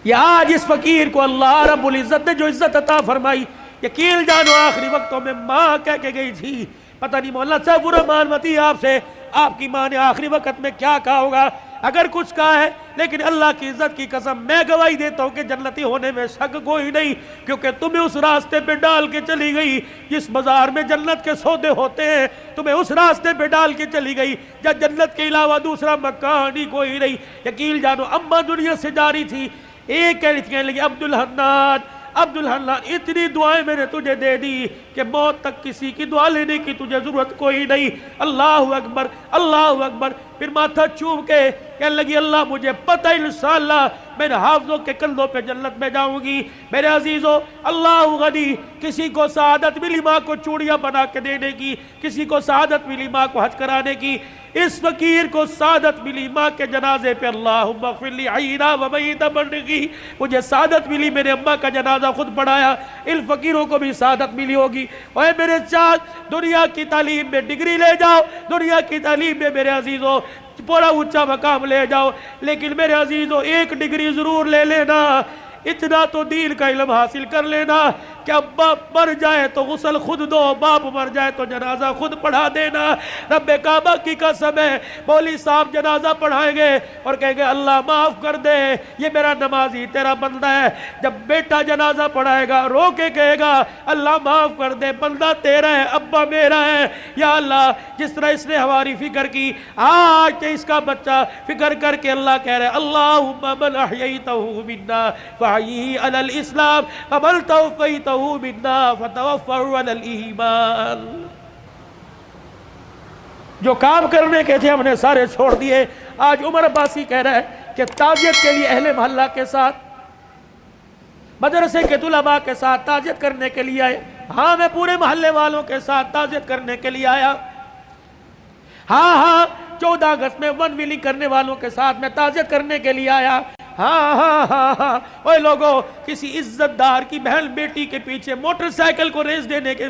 یا آج اس فقیر کو اللہ رب العزت نے جو عزت عطا فرمائی، یقین جانو آخری وقتوں میں ماں کہہ کے گئی تھی، پتہ نہیں مولانا صاحب الرحمان متی آپ سے، آپ کی ماں نے آخری وقت میں کیا کہا ہوگا، اگر کچھ کہا ہے، لیکن اللہ کی عزت کی قسم میں گواہی دیتا ہوں کہ جنتی ہونے میں شک کوئی نہیں، کیونکہ تمہیں اس راستے پہ ڈال کے چلی گئی جس بازار میں جنت کے سودے ہوتے ہیں، تمہیں اس راستے پہ ڈال کے چلی گئی جہاں جنت کے علاوہ دوسرا مکان ہی کوئی نہیں۔ یقین جانو اماں دنیا سے جاری تھی، ایک کہنے لگی عبدالحنان اتنی دعائیں میں نے تجھے دے دی کہ موت تک کسی کی دعا لینے کی تجھے ضرورت کوئی نہیں۔ اللہ اکبر، اللہ اکبر۔ پھر ماتھا چوم کے کہنے لگی اللہ مجھے پتہ انشاءاللہ میں نے حافظوں کے کندھوں پہ جنت میں جاؤں گی۔ میرے عزیزو، اللہ غنی، کسی کو سعادت ملی ماں کو چوڑیاں بنا کے دینے کی، کسی کو سعادت ملی ماں کو حج کرانے کی، اس فقیر کو سعادت ملی ماں کے جنازے پہ اللہم اغفر لی حینا و میتا بننے کی، مجھے سعادت ملی میرے اماں کا جنازہ خود پڑھایا، ان فقیروں کو بھی سعادت ملی ہوگی۔ اے میرے چاند، دنیا کی تعلیم میں ڈگری لے جاؤ، دنیا کی تعلیم میں میرے عزیزو پورا اونچا مقام لے جاؤ، لیکن میرے عزیزو ایک ڈگری ضرور لے لینا، اتنا تو دین کا علم حاصل کر لینا کہ اب باپ مر جائے تو غسل خود دو، باپ مر جائے تو جنازہ خود پڑھا دینا۔ رب کعبہ کی قسم ہے، مولوی صاحب جنازہ پڑھائیں گے اور کہیں گے اللہ معاف کر دے، یہ میرا نمازی تیرا بندہ ہے۔ جب بیٹا جنازہ پڑھائے گا رو کے کہے گا اللہ معاف کر دے، بندہ تیرا ہے، ابا میرا ہے۔ یا اللہ جس طرح اس نے ہماری فکر کی، آج کہ اس کا بچہ فکر کر کے اللہ کہہ رہے اللہم من احییتہ منا فحییہ علی الاسلام ومن توفیتہ منا فتوفہ علی الایمان۔ جو کام کرنے کے تھے ہم نے سارے چھوڑ دیے۔ آج عمر عباسی کہہ رہا ہے کہ تعزیت کے لیے اہل محلہ کے ساتھ، مدرسے کے طلباء کے ساتھ تعزیت کرنے کے لیے آئے۔ ہاں میں پورے محلے والوں کے ساتھ تعزیت کرنے کے لیے آیا۔ ہاں 14 اگست میں ون ویلنگ کرنے والوں کے ساتھ میں تعزیت کرنے کے لیے آیا۔ ہاں اوے لوگوں، کسی عزت دار کی بہن بیٹی کے پیچھے موٹر سائیکل کو ریس دینے کے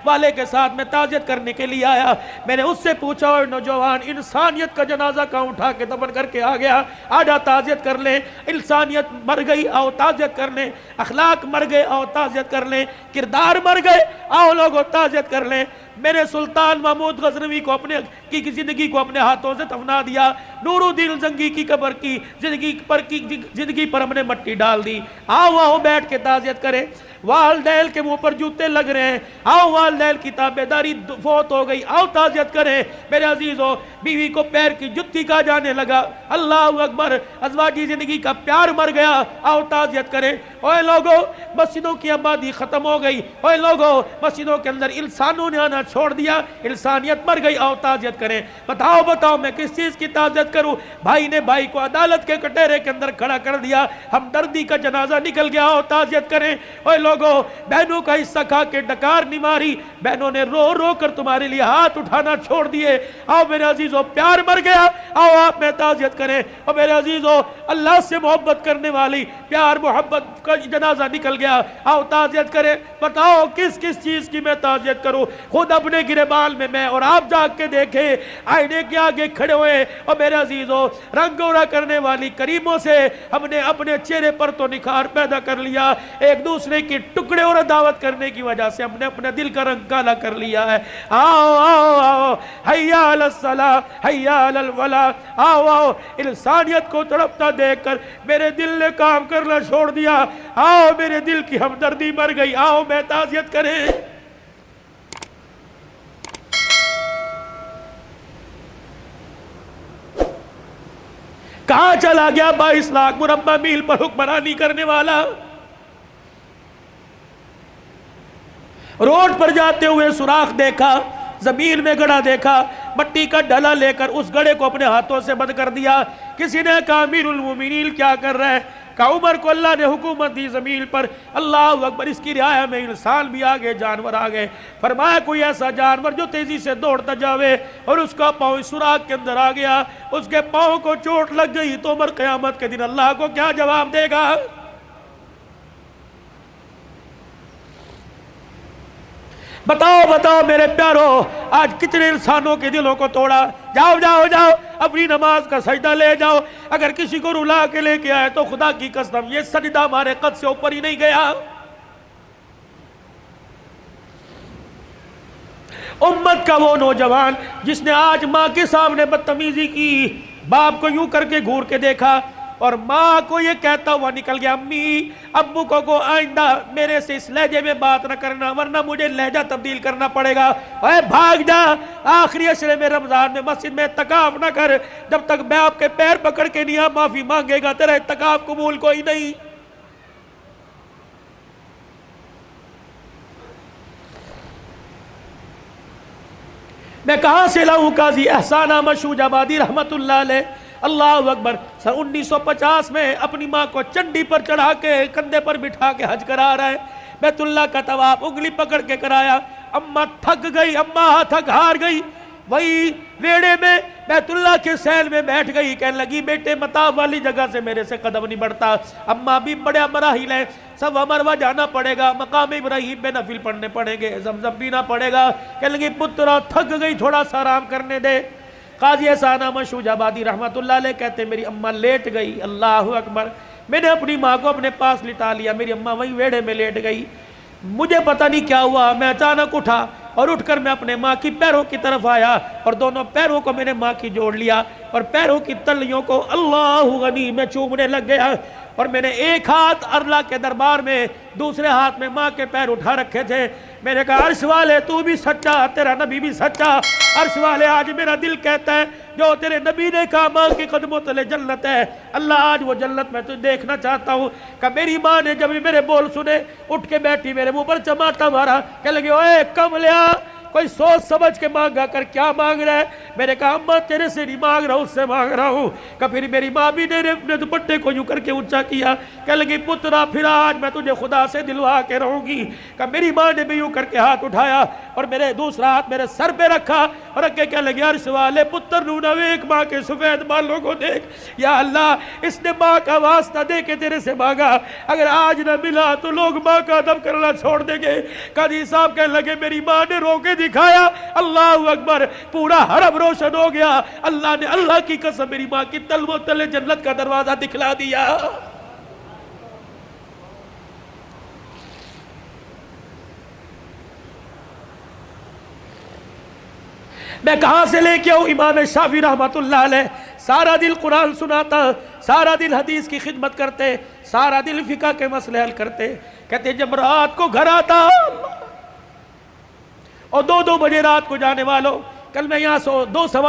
والے کے ساتھ میں تعزیت کرنے کے لیے آیا۔ میں نے اس سے پوچھا اور نوجوان انسانیت کا جنازہ کہاں اٹھا کے دفن کر کے آ گیا، آجا تعزیت کر لیں۔ انسانیت مر گئی، آؤ تعزیت کر لیں۔ اخلاق مر گئے، آؤ تعزیت کر لیں۔ کردار مر گئے، آؤ لوگوں تعزیت کر لیں۔ میں نے سلطان محمود غزنوی کو اپنے کی زندگی کو اپنے ہاتھوں سے دفنا دیا۔ نور الدین زنگی کی قبر کی زندگی پر ہم نے مٹی ڈال دی۔ آؤ بیٹھ کے تعزیت کریں۔ والدین کے منہ پر جوتے لگ رہے ہیں، آؤ والدین کی تابعداری فوت ہو گئی، آؤ تعزیت کریں۔ میرے عزیزو، بیوی کو پیر کی جتی کہا جانے لگا، اللہ اکبر، ازواجی زندگی کا پیار مر گیا، آؤ تعزیت کریں۔ اوے لوگوں، مسجدوں کی آبادی ختم ہو گئی، اوے لوگوں، مسجدوں کے اندر انسانوں نے آنا چھوڑ دیا، انسانیت مر گئی، آؤ تعزیت کریں۔ بتاؤ میں کس چیز کی تعزیت کروں؟ بھائی نے بھائی کو عدالت کے کٹہرے کے اندر کھڑا کر دیا، ہمدردی کا جنازہ نکل گیا، آؤ تعزیت کریں۔ اوے لوگوں، بہنوں کا حصہ کھا کے ڈکار نہیں ماری، بہنوں نے رو رو کر تمہارے لیے ہاتھ اٹھانا چھوڑ دیے، آؤ میرے عزیزو، پیار مر گیا، آؤ آپ میں تعزیت کریں۔ اور میرے عزیزو، اللہ سے محبت کرنے والی پیار محبت کا جنازہ نکل گیا، آؤ تعزیت کریں۔ بتاؤ کس چیز کی میں تعزیت کروں؟ خود اپنے گریبان میں اور آپ جاگ کے دیکھیں، آئینے کے آگے کھڑے ہوئے، اور میرے عزیزو، رنگ گورا کرنے والی کریموں سے ہم نے اپنے چہرے پر تو نکھار پیدا کر لیا، ایک دوسرے کی ٹکڑے اور دعوت کرنے کی وجہ سے ہم نے اپنے دل کا رنگ کالا کر لیا ہے۔ آؤ حیا علی الصلاۃ، حیا علی الفلاح، آؤ انسانیت کو تڑپتا دیکھ کر میرے دل نے کام کرنا چھوڑ دیا، آؤ میرے دل کی ہمدردی مر گئی، آؤ میں تعزیت کریں۔ کہاں چلا گیا 22 لاکھ مربع میل پر حکمرانی کرنے والا؟ روڈ پر جاتے ہوئے سوراخ دیکھا، زمین میں گڑھا دیکھا، مٹی کا ڈلا لے کر اس گڑھے کو اپنے ہاتھوں سے بند کر دیا۔ کسی نے کہا امیر المومنین کیا کر رہا ہے؟ کہا عمر کو اللہ نے حکومت دی زمین پر، اللہ اکبر، اس کی رعایا میں انسان بھی آگے، جانور آگے۔ فرمایا کوئی ایسا جانور جو تیزی سے دوڑتا جاوے اور اس کا پاؤں اس سوراخ کے اندر آ گیا، اس کے پاؤں کو چوٹ لگ گئی، تو عمر قیامت کے دن اللہ کو کیا جواب دے گا؟ بتاؤ میرے پیارو، آج کتنے انسانوں کے دلوں کو توڑا، جاؤ جاؤ جاؤ اپنی نماز کا سجدہ لے جاؤ. اگر کسی کو رلا کے لے کے آئے تو خدا کی قسم یہ سجدہ ہمارے قد سے اوپر ہی نہیں گیا. امت کا وہ نوجوان جس نے آج ماں کے سامنے بدتمیزی کی, باپ کو یوں کر کے گھور کے دیکھا اور ماں کو یہ کہتا ہوا نکل گیا, امی ابو کو آئندہ میرے سے اس لہجے میں بات نہ کرنا ورنہ مجھے لہجہ تبدیل کرنا پڑے گا. اے بھاگ جا, آخری عشرے میں رمضان میں مسجد میں اعتکاف نہ کر جب تک میں آپ کے پیر پکڑ کے نہیں معافی مانگے گا تیرا اعتکاف قبول کوئی نہیں. میں کہاں سے لاؤں قاضی احسان احمد شوج آبادی رحمت اللہ علیہ, اللہ اکبر, سن 1950 میں اپنی ماں کو چنڈی پر چڑھا کے کندھے پر بٹھا کے حج کرا رہا ہے. بیت اللہ کا طواف انگلی پکڑ کے کرایا. اماں تھک گئی, اماں تھک ہار گئی, وہی ویڑے میں بیت اللہ کے سیل میں بیٹھ گئی, کہنے لگی بیٹے مطاف والی جگہ سے میرے سے قدم نہیں بڑھتا. اماں بھی بڑے مراحل ہیں, صفا مروہ جانا پڑے گا, مقام ابراہیم میں نفل پڑھنے پڑیں گے, زمزم پینا پڑے گا. کہنے لگی پترا تھک گئی تھوڑا سا آرام کرنے دے. قاضی احسان احمد شوج آبادی رحمت اللہ علیہ کہتے میری اماں لیٹ گئی, اللہ اکبر, میں نے اپنی ماں کو اپنے پاس لٹا لیا, میری اماں وہیں ویڑے میں لیٹ گئی. مجھے پتہ نہیں کیا ہوا, میں اچانک اٹھا اور اٹھ کر میں اپنے ماں کی پیروں کی طرف آیا اور دونوں پیروں کو میں نے ماں کی جوڑ لیا اور پیروں کی تلیوں کو اللہ غنی میں چومنے لگ گیا. اور میں نے ایک ہاتھ اللہ کے دربار میں, دوسرے ہاتھ میں ماں کے پیر اٹھا رکھے تھے. میں نے کہا عرش والے تو بھی سچا, تیرا نبی بھی سچا. عرش والے آج میرا دل کہتا ہے جو تیرے نبی نے کہا ماں کے قدموں تلے جنت ہے, اللہ آج وہ جنت میں تجھے دیکھنا چاہتا ہوں. کہ میری ماں نے جب میرے بول سنے اٹھ کے بیٹھی, میرے منہ پر چماٹا مارا, کہنے لگے اوے کملیا کوئی سوچ سمجھ کے مانگا کر, کیا مانگ رہا ہے؟ میں نے کہا اماں تیرے سے نہیں مانگ رہا ہوں, اس سے مانگ رہا ہوں. کہ پھر میری ماں بھی نے اپنے دوپٹے کو یوں کر کے اونچا کیا, کہنے لگی پترا پھر آج میں تجھے خدا سے دلوا کے رہوں گی. کہ میری ماں نے بھی یوں کر کے ہاتھ اٹھایا اور میرے دوسرا ہاتھ میرے سر پہ رکھا اور اگے کہنے لگی عرش والے پتر نونہ ایک ماں کے سفید بالوں کو دیکھ, یا اللہ اس نے ماں کا واسطہ دے کے تیرے سے مانگا, اگر آج نہ ملا تو لوگ ماں کا ادب کرنا چھوڑ دیں گے. قاضی صاحب کہنے لگے میری ماں نے رو کے دکھایا, اللہ اکبر, پورا حرم روشن ہو گیا. اللہ نے اللہ کی قسم میری ماں کی تلووں تلے جنت کا دروازہ دکھلا دیا. میں کہاں سے لے کے آؤں امام شافعی رحمت اللہ علیہ, سارا دل قرآن سناتا, سارا دل حدیث کی خدمت کرتے, سارا دل فقہ کے مسئلے حل کرتے. کہتے جب رات کو گھر آتا اور 2 بجے رات کو جانے والوں, کل میں یہاں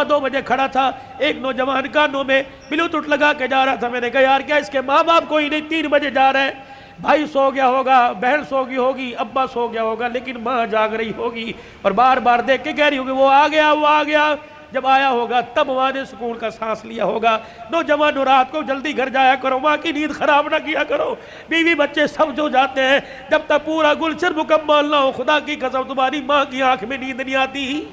2 بجے کھڑا تھا, ایک نوجوان کانوں میں بلوٹوتھ لگا کے جا رہا تھا. میں نے کہا یار کیا اس کے ماں باپ کوئی نہیں, 3 بجے جا رہے ہیں, بھائی سو گیا ہوگا, بہن سو گئی ہوگی, ابا سو گیا ہوگا, لیکن ماں جاگ رہی ہوگی اور بار بار دیکھ کے کہہ رہی ہوگی وہ آ گیا وہ آ گیا. جب آیا ہوگا تب ماں نے سکون کا سانس لیا ہوگا. نوجوانوں رات کو جلدی گھر جایا کرو, ماں کی نیند خراب نہ کیا کرو. بیوی بچے سب جو جاتے ہیں, جب تک پورا گلشن مکمل نہ ہو خدا کی قسم تمہاری ماں کی آنکھ میں نیند نہیں آتی.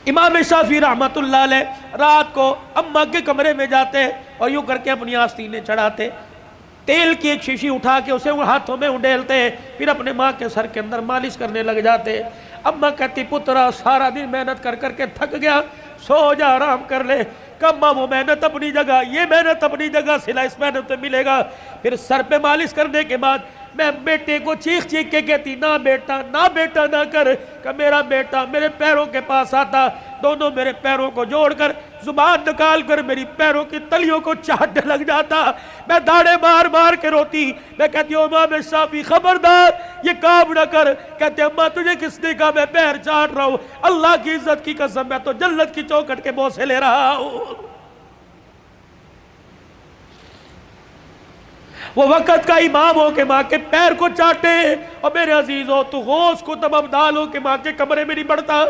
امام شافعی رحمت اللہ علیہ رات کو اماں کے کمرے میں جاتے اور یوں کر کے اپنی آستینیں چڑھاتے, تیل کی ایک شیشی اٹھا کے اسے ہاتھوں میں انڈیلتے, پھر اپنے ماں کے سر کے اندر مالش کرنے لگ جاتے. اماں کہتی پترا سارا دن محنت کر کے تھک گیا, سو جا آرام کر لے. کب وہ محنت اپنی جگہ, یہ محنت اپنی جگہ, صلہ اس محنت میں ملے گا. پھر سر پہ مالش کرنے کے بعد میں بیٹے کو چیخ چیخ کے کہتی نہ بیٹا نہ کر. کہ میرا بیٹا میرے پیروں کے پاس آتا, دونوں میرے پیروں کو جوڑ کر زبان نکال کر میری پیروں کی تلیوں کو چاٹنے لگ جاتا. میں داڑے مار مار کے روتی. میں کہتی ہوں امام شافعی خبردار یہ کام نہ کر. کہتے اماں تجھے کس نے کہا میں پیر چاٹ رہا ہوں, اللہ کی عزت کی قسم میں تو جنت کی چوکھٹ کے بوسے لے رہا ہوں. وہ وقت کا امام ہو کہ ماں کے پیر کو چاٹے, اور میرے عزیزو تو غوث کو تب ابدال ہو کہ ماں کے کمرے میں نہیں بڑھتا.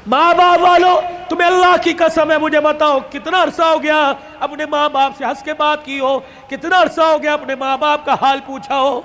ماں باپ والو تمہیں اللہ کی قسم ہے مجھے بتاؤ کتنا عرصہ ہو گیا اپنے ماں باپ سے ہنس کے بات کی ہو, کتنا عرصہ ہو گیا اپنے ماں باپ کا حال پوچھا ہو.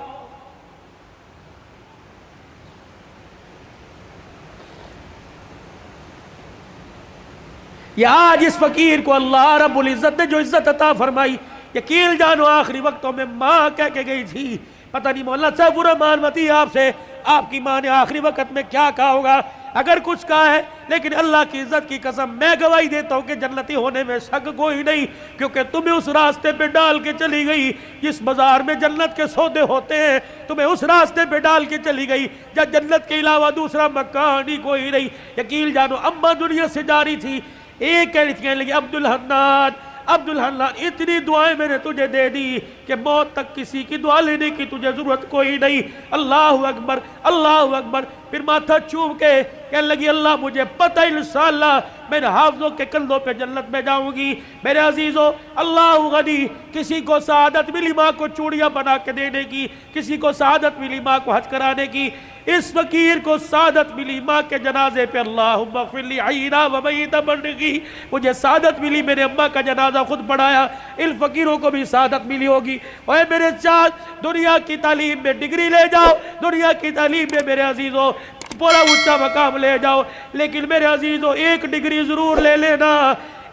یہ آج اس فقیر کو اللہ رب العزت نے جو عزت عطا فرمائی, یقین جانو آخری وقتوں میں ماں کہہ کے گئی تھی پتہ نہیں مولانا سیف الرحمان متی آپ سے آپ کی ماں نے آخری وقت میں کیا کہا ہوگا، اگر کچھ کہا ہے، لیکن اللہ کی عزت کی قسم میں گواہی دیتا ہوں کہ جنتی ہونے میں شک کوئی نہیں، کیونکہ تمہیں اس راستے پہ ڈال کے چلی گئی جس بازار میں جنت کے سودے ہوتے ہیں، تمہیں اس راستے پہ ڈال کے چلی گئی جب جنت کے علاوہ دوسرا مکان ہی کوئی نہیں۔ یقین جانو اماں دنیا سے جاری تھی، ایک کہنے لگی عبدالحنان اتنی دعائیں میں نے تجھے دے دی کہ موت تک کسی کی دعا لینے کی تجھے ضرورت کوئی نہیں۔ اللہ اکبر اللہ اکبر۔ پھر ماتھا چوم کے کہنے لگی اللہ مجھے پتہ انشاءاللہ میں حافظوں کے کندھوں پہ جنت میں جاؤں گی۔ میرے عزیزوں اللہ غنی، کسی کو سعادت ملی ماں کو چوڑیاں بنا کے دینے کی، کسی کو سعادت ملی ماں کو حج کرانے کی، اس فقیر کو سعادت ملی ماں کے جنازے پہ اللہم اغفر لی حینا و میتا بننے کی، مجھے سعادت ملی میرے اماں کا جنازہ خود پڑھایا، ان فقیروں کو بھی سعادت ملی ہوگی۔ اوے میرے چاچ دنیا کی تعلیم میں ڈگری لے جاؤ، دنیا کی تعلیم میں میرے عزیزوں پورا اونچا مقام لے جاؤ، لیکن میرے عزیزوں ایک ڈگری ضرور لے لینا،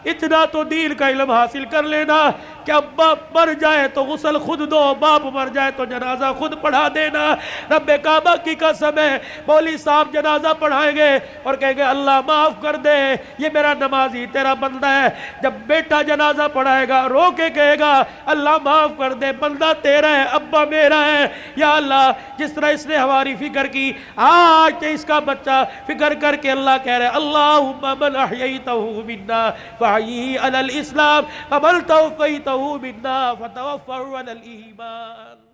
اتنا تو دین کا علم حاصل کر لینا کہ اب باپ مر جائے تو غسل خود دو، باپ مر جائے تو جنازہ خود پڑھا دینا۔ رب کعبہ کی قسم ہے مولوی صاحب جنازہ پڑھائیں گے اور کہیں گے اللہ معاف کر دے یہ میرا نمازی تیرا بندہ ہے، جب بیٹا جنازہ پڑھائے گا رو کے کہے گا اللہ معاف کر دے بندہ تیرا ہے ابا میرا ہے۔ یا اللہ جس طرح اس نے ہماری فکر کی آج کہ اس کا بچہ فکر کر کے اللہ کہہ رہے اللہم من احییتہ منا فحیی علی الاسلام ومن توفیتہ منا فتوفہ علی الایمان۔